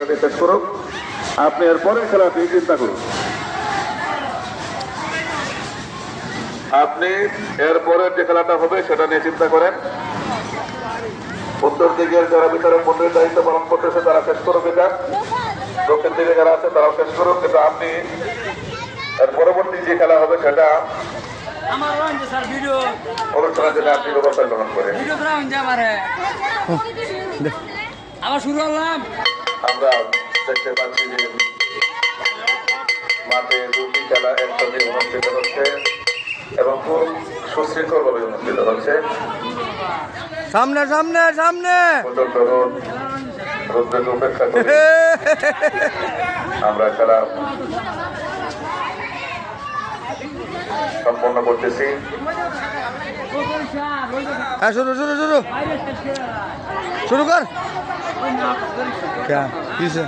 শেষ করুন, আপনি এর পরের খেলাটি চিন্তা করুন। আপনি এর পরের যে খেলাটা হবে সেটা নিয়ে চিন্তা করেন। উত্তর দিকের যারা বিচারক মন্ডলীর দায়িত্ব পালন করতেছে তারা শেষ করুক এটা, দক্ষিণ দিকে যারা আছে তারাও শেষ করুক। কিন্তু আপনি এর পরবর্তী যে খেলা হবে সেটা অনুষ্ঠানের জন্য আপনি ব্যবস্থা গ্রহণ করেন। আবার শুরু করলাম। আমরা দেখতে পাচ্ছি যে মাঠে দুটি খেলা একসাথে অনুষ্ঠিত হচ্ছে এবং খুব সুশৃঙ্খল ভাবে অনুষ্ঠিত হচ্ছে। সামনে সামনে সামনে প্রচন্ড রোদ, রোদ্রকে উপেক্ষা করে আমরা খেলা সম্পন্ন করতেছি। হ্যাঁ শুরু শুরু শুরু শুরু কর। কিসে